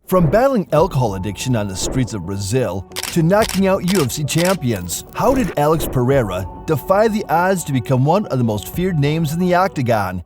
From battling alcohol addiction on the streets of Brazil to knocking out UFC champions, how did Alex Pereira defy the odds to become one of the most feared names in the Octagon?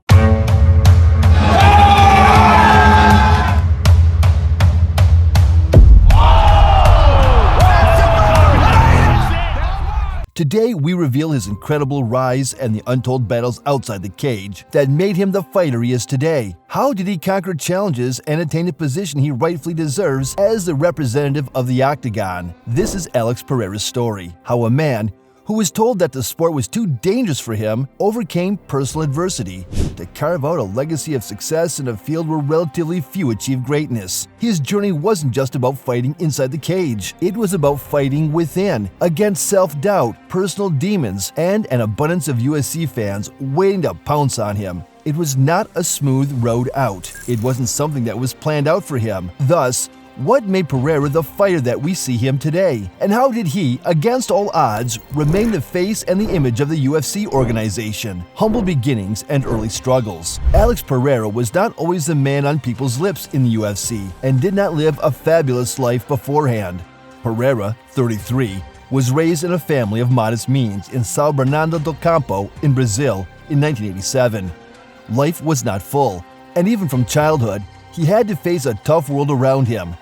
Today, we reveal his incredible rise and the untold battles outside the cage that made him the fighter he is today. How did he conquer challenges and attain the position he rightfully deserves as the representative of the Octagon? This is Alex Pereira's story. How a man who was told that the sport was too dangerous for him overcame personal adversity to carve out a legacy of success in a field where relatively few achieve greatness. His journey wasn't just about fighting inside the cage. It was about fighting within, against self-doubt, personal demons, and an abundance of UFC fans waiting to pounce on him. It was not a smooth road out. It wasn't something that was planned out for him. Thus, what made Pereira the fighter that we see him today? And how did he, against all odds, remain the face and the image of the UFC organization? Humble beginnings and early struggles. Alex Pereira was not always the man on people's lips in the UFC and did not live a fabulous life beforehand. Pereira, 33, was raised in a family of modest means in São Bernardo do Campo in Brazil in 1987. Life was not full, and even from childhood, he had to face a tough world around him.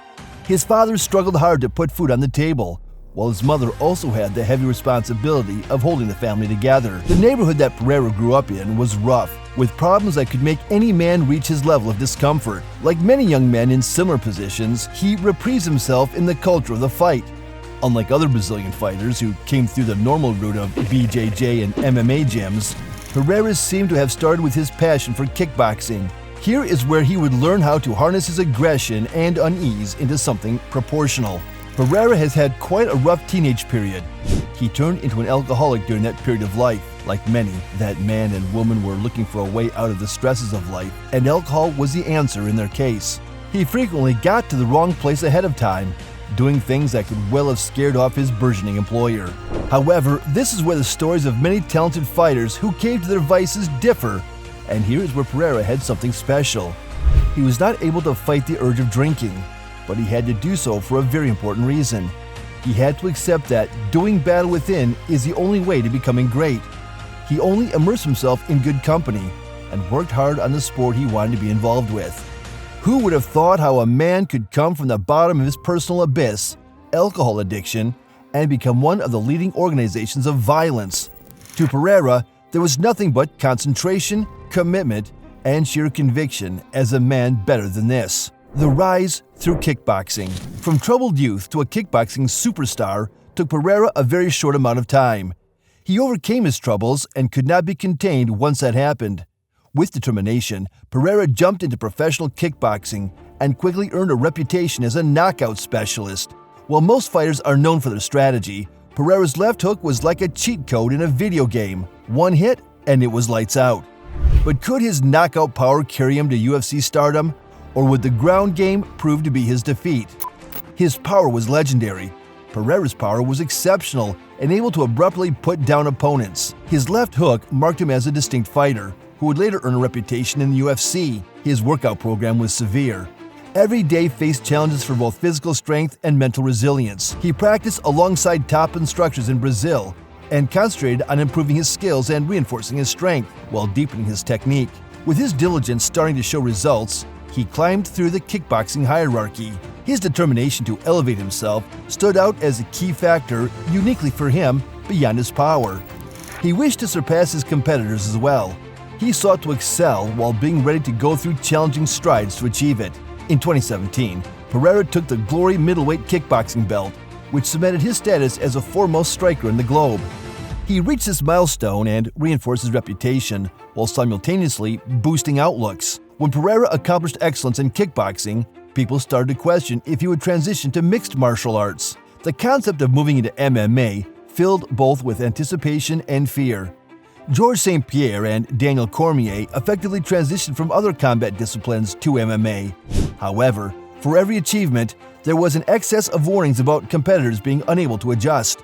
His father struggled hard to put food on the table, while his mother also had the heavy responsibility of holding the family together. The neighborhood that Pereira grew up in was rough, with problems that could make any man reach his level of discomfort. Like many young men in similar positions, he reprised himself in the culture of the fight. Unlike other Brazilian fighters who came through the normal route of BJJ and MMA gyms, Pereira seemed to have started with his passion for kickboxing. Here is where he would learn how to harness his aggression and unease into something proportional. Pereira has had quite a rough teenage period. He turned into an alcoholic during that period of life. Like many, that man and woman were looking for a way out of the stresses of life, and alcohol was the answer in their case. He frequently got to the wrong place ahead of time, doing things that could well have scared off his burgeoning employer. However, this is where the stories of many talented fighters who caved to their vices differ. And here is where Pereira had something special. He was not able to fight the urge of drinking, but he had to do so for a very important reason. He had to accept that doing battle within is the only way to becoming great. He only immersed himself in good company and worked hard on the sport he wanted to be involved with. Who would have thought how a man could come from the bottom of his personal abyss, alcohol addiction, and become one of the leading organizations of violence? To Pereira, there was nothing but concentration, commitment, and sheer conviction as a man better than this. The rise through kickboxing. From troubled youth to a kickboxing superstar took Pereira a very short amount of time. He overcame his troubles and could not be contained once that happened. With determination, Pereira jumped into professional kickboxing and quickly earned a reputation as a knockout specialist. While most fighters are known for their strategy, Pereira's left hook was like a cheat code in a video game. One hit and it was lights out. But could his knockout power carry him to UFC stardom, or would the ground game prove to be his defeat? His power was legendary. Pereira's power was exceptional and able to abruptly put down opponents. His left hook marked him as a distinct fighter, who would later earn a reputation in the UFC. His workout program was severe. Every day faced challenges for both physical strength and mental resilience. He practiced alongside top instructors in Brazil and concentrated on improving his skills and reinforcing his strength while deepening his technique. With his diligence starting to show results, he climbed through the kickboxing hierarchy. His determination to elevate himself stood out as a key factor uniquely for him beyond his power. He wished to surpass his competitors as well. He sought to excel while being ready to go through challenging strides to achieve it. In 2017, Pereira took the Glory middleweight kickboxing belt, which cemented his status as a foremost striker in the globe. He reached this milestone and reinforced his reputation while simultaneously boosting outlooks. When Pereira accomplished excellence in kickboxing, people started to question if he would transition to mixed martial arts. The concept of moving into MMA filled both with anticipation and fear. Georges St. Pierre and Daniel Cormier effectively transitioned from other combat disciplines to MMA. However, for every achievement, there was an excess of warnings about competitors being unable to adjust.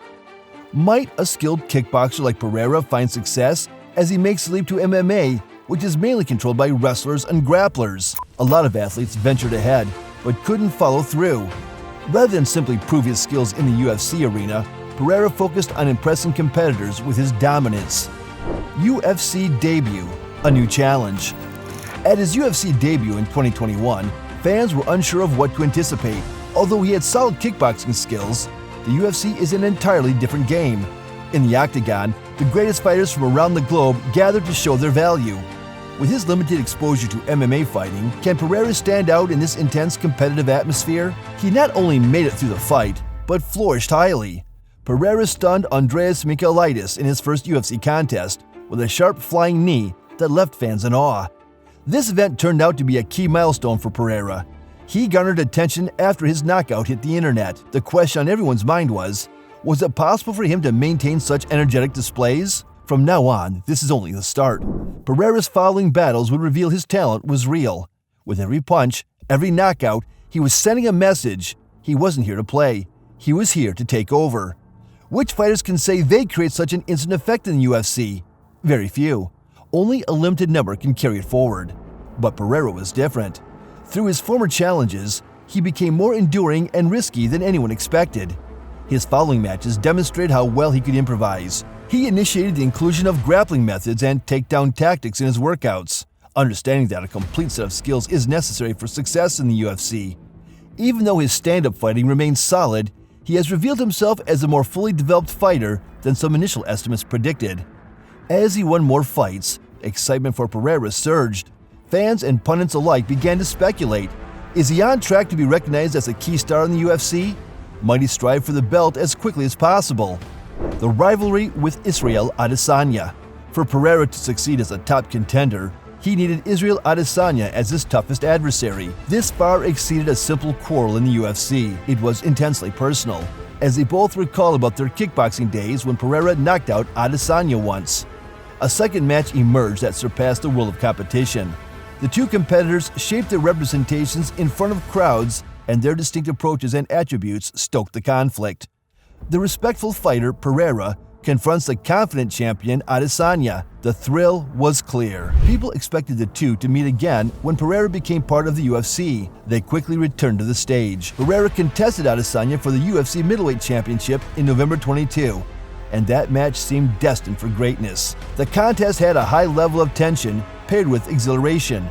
Might a skilled kickboxer like Pereira find success as he makes the leap to MMA, which is mainly controlled by wrestlers and grapplers? A lot of athletes ventured ahead, but couldn't follow through. Rather than simply prove his skills in the UFC arena, Pereira focused on impressing competitors with his dominance. UFC Debut, a new challenge. At his UFC debut in 2021, fans were unsure of what to anticipate. Although he had solid kickboxing skills, the UFC is an entirely different game. In the Octagon, the greatest fighters from around the globe gathered to show their value. With his limited exposure to MMA fighting, can Pereira stand out in this intense competitive atmosphere? He not only made it through the fight, but flourished highly. Pereira stunned Andreas Michailidis in his first UFC contest with a sharp flying knee that left fans in awe. This event turned out to be a key milestone for Pereira. He garnered attention after his knockout hit the internet. The question on everyone's mind was it possible for him to maintain such energetic displays? From now on, this is only the start. Pereira's following battles would reveal his talent was real. With every punch, every knockout, he was sending a message. He wasn't here to play. He was here to take over. Which fighters can say they create such an instant effect in the UFC? Very few. Only a limited number can carry it forward. But Pereira was different. Through his former challenges, he became more enduring and risky than anyone expected. His following matches demonstrate how well he could improvise. He initiated the inclusion of grappling methods and takedown tactics in his workouts, understanding that a complete set of skills is necessary for success in the UFC. Even though his stand-up fighting remains solid, he has revealed himself as a more fully developed fighter than some initial estimates predicted. As he won more fights, excitement for Pereira surged. Fans and pundits alike began to speculate. Is he on track to be recognized as a key star in the UFC? Might he strive for the belt as quickly as possible? The rivalry with Israel Adesanya. For Pereira to succeed as a top contender, he needed Israel Adesanya as his toughest adversary. This far exceeded a simple quarrel in the UFC. It was intensely personal, as they both recall about their kickboxing days when Pereira knocked out Adesanya once. A second match emerged that surpassed the world of competition. The two competitors shaped their representations in front of crowds, and their distinct approaches and attributes stoked the conflict. The respectful fighter, Pereira, confronts the confident champion, Adesanya. The thrill was clear. People expected the two to meet again when Pereira became part of the UFC. They quickly returned to the stage. Pereira contested Adesanya for the UFC Middleweight Championship in November 22. And that match seemed destined for greatness. The contest had a high level of tension paired with exhilaration.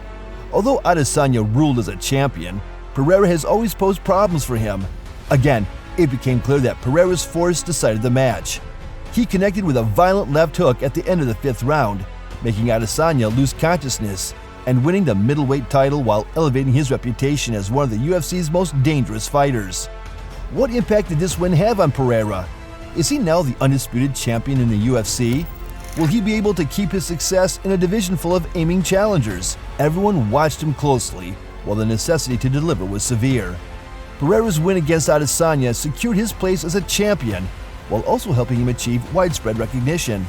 Although Adesanya ruled as a champion, Pereira has always posed problems for him. Again, it became clear that Pereira's force decided the match. He connected with a violent left hook at the end of the fifth round, making Adesanya lose consciousness and winning the middleweight title while elevating his reputation as one of the UFC's most dangerous fighters. What impact did this win have on Pereira? Is he now the undisputed champion in the UFC? Will he be able to keep his success in a division full of aiming challengers? Everyone watched him closely, while the necessity to deliver was severe. Pereira's win against Adesanya secured his place as a champion, while also helping him achieve widespread recognition.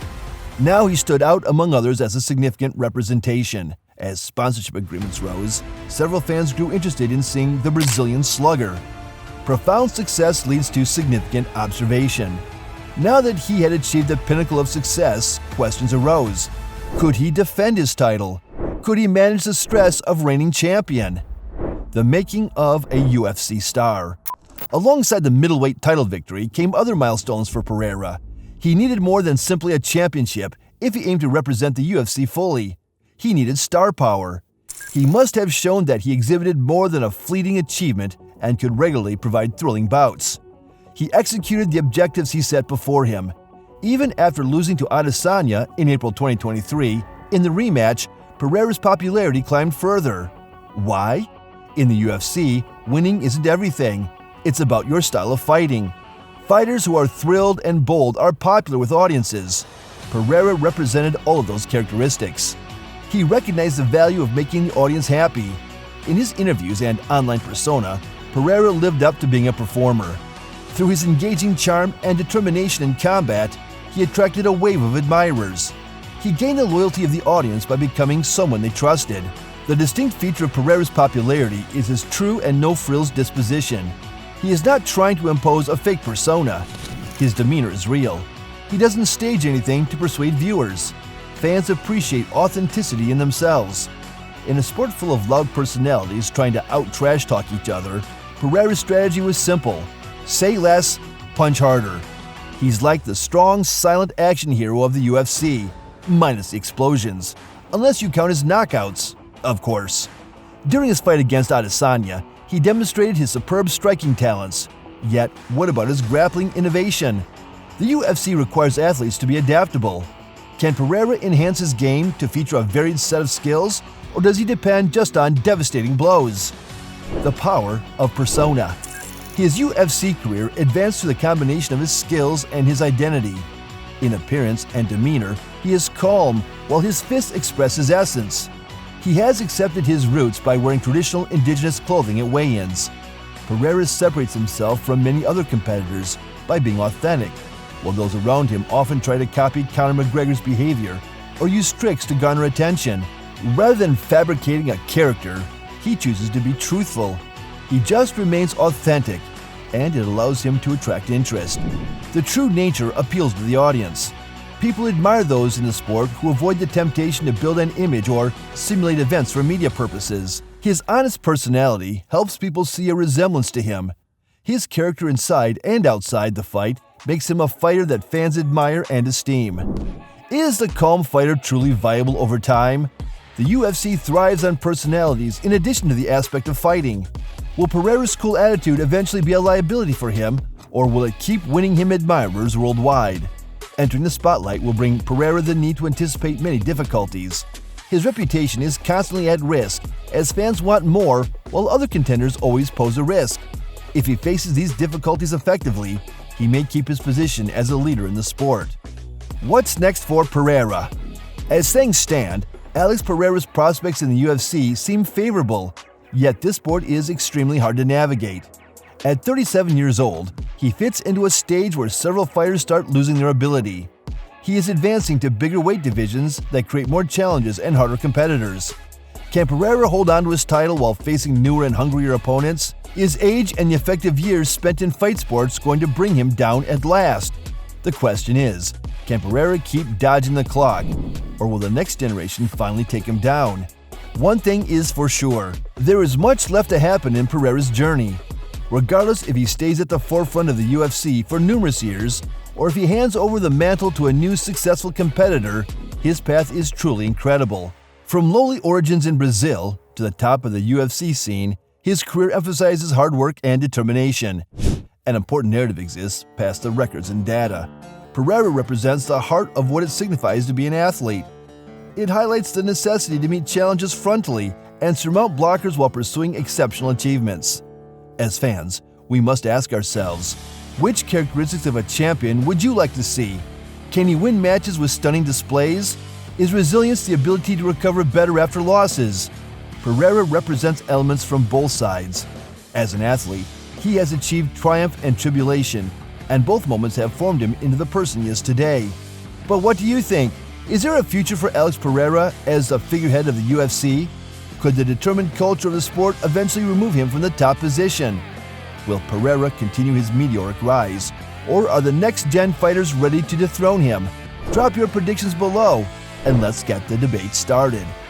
Now he stood out among others as a significant representation. As sponsorship agreements rose, several fans grew interested in seeing the Brazilian slugger. Profound success leads to significant observation. Now that he had achieved the pinnacle of success, questions arose. Could he defend his title? Could he manage the stress of reigning champion? The making of a UFC star. Alongside the middleweight title victory came other milestones for Pereira. He needed more than simply a championship if he aimed to represent the UFC fully. He needed star power. He must have shown that he exhibited more than a fleeting achievement and could regularly provide thrilling bouts. He executed the objectives he set before him. Even after losing to Adesanya in April 2023, in the rematch, Pereira's popularity climbed further. Why? In the UFC, winning isn't everything. It's about your style of fighting. Fighters who are thrilled and bold are popular with audiences. Pereira represented all of those characteristics. He recognized the value of making the audience happy. In his interviews and online persona, Pereira lived up to being a performer. Through his engaging charm and determination in combat, he attracted a wave of admirers. He gained the loyalty of the audience by becoming someone they trusted. The distinct feature of Pereira's popularity is his true and no-frills disposition. He is not trying to impose a fake persona. His demeanor is real. He doesn't stage anything to persuade viewers. Fans appreciate authenticity in themselves. In a sport full of loud personalities trying to out-trash talk each other, Pereira's strategy was simple: say less, punch harder. He's like the strong, silent action hero of the UFC, minus the explosions. Unless you count his knockouts, of course. During his fight against Adesanya, he demonstrated his superb striking talents. Yet, what about his grappling innovation? The UFC requires athletes to be adaptable. Can Pereira enhance his game to feature a varied set of skills, or does he depend just on devastating blows? The power of persona. His UFC career advanced through the combination of his skills and his identity. In appearance and demeanor, he is calm, while his fists express his essence. He has accepted his roots by wearing traditional indigenous clothing at weigh-ins. Pereira separates himself from many other competitors by being authentic, while those around him often try to copy Conor McGregor's behavior or use tricks to garner attention. Rather than fabricating a character, he chooses to be truthful. He just remains authentic, and it allows him to attract interest. The true nature appeals to the audience. People admire those in the sport who avoid the temptation to build an image or simulate events for media purposes. His honest personality helps people see a resemblance to him. His character inside and outside the fight makes him a fighter that fans admire and esteem. Is the calm fighter truly viable over time? The UFC thrives on personalities in addition to the aspect of fighting. Will Pereira's cool attitude eventually be a liability for him, or will it keep winning him admirers worldwide? Entering the spotlight will bring Pereira the need to anticipate many difficulties. His reputation is constantly at risk, as fans want more, while other contenders always pose a risk. If he faces these difficulties effectively, he may keep his position as a leader in the sport. What's next for Pereira? As things stand, Alex Pereira's prospects in the UFC seem favorable, yet this sport is extremely hard to navigate. At 37 years old, he fits into a stage where several fighters start losing their ability. He is advancing to bigger weight divisions that create more challenges and harder competitors. Can Pereira hold on to his title while facing newer and hungrier opponents? Is age and the effective years spent in fight sports going to bring him down at last? The question is, can Pereira keep dodging the clock, or will the next generation finally take him down? One thing is for sure, there is much left to happen in Pereira's journey. Regardless if he stays at the forefront of the UFC for numerous years, or if he hands over the mantle to a new successful competitor, his path is truly incredible. From lowly origins in Brazil to the top of the UFC scene, his career emphasizes hard work and determination. An important narrative exists past the records and data. Pereira represents the heart of what it signifies to be an athlete. It highlights the necessity to meet challenges frontally and surmount blockers while pursuing exceptional achievements. As fans, we must ask ourselves, which characteristics of a champion would you like to see? Can he win matches with stunning displays? Is resilience the ability to recover better after losses? Pereira represents elements from both sides. As an athlete, he has achieved triumph and tribulation, and both moments have formed him into the person he is today. But what do you think? Is there a future for Alex Pereira as the figurehead of the UFC? Could the determined culture of the sport eventually remove him from the top position? Will Pereira continue his meteoric rise, or are the next-gen fighters ready to dethrone him? Drop your predictions below, and let's get the debate started.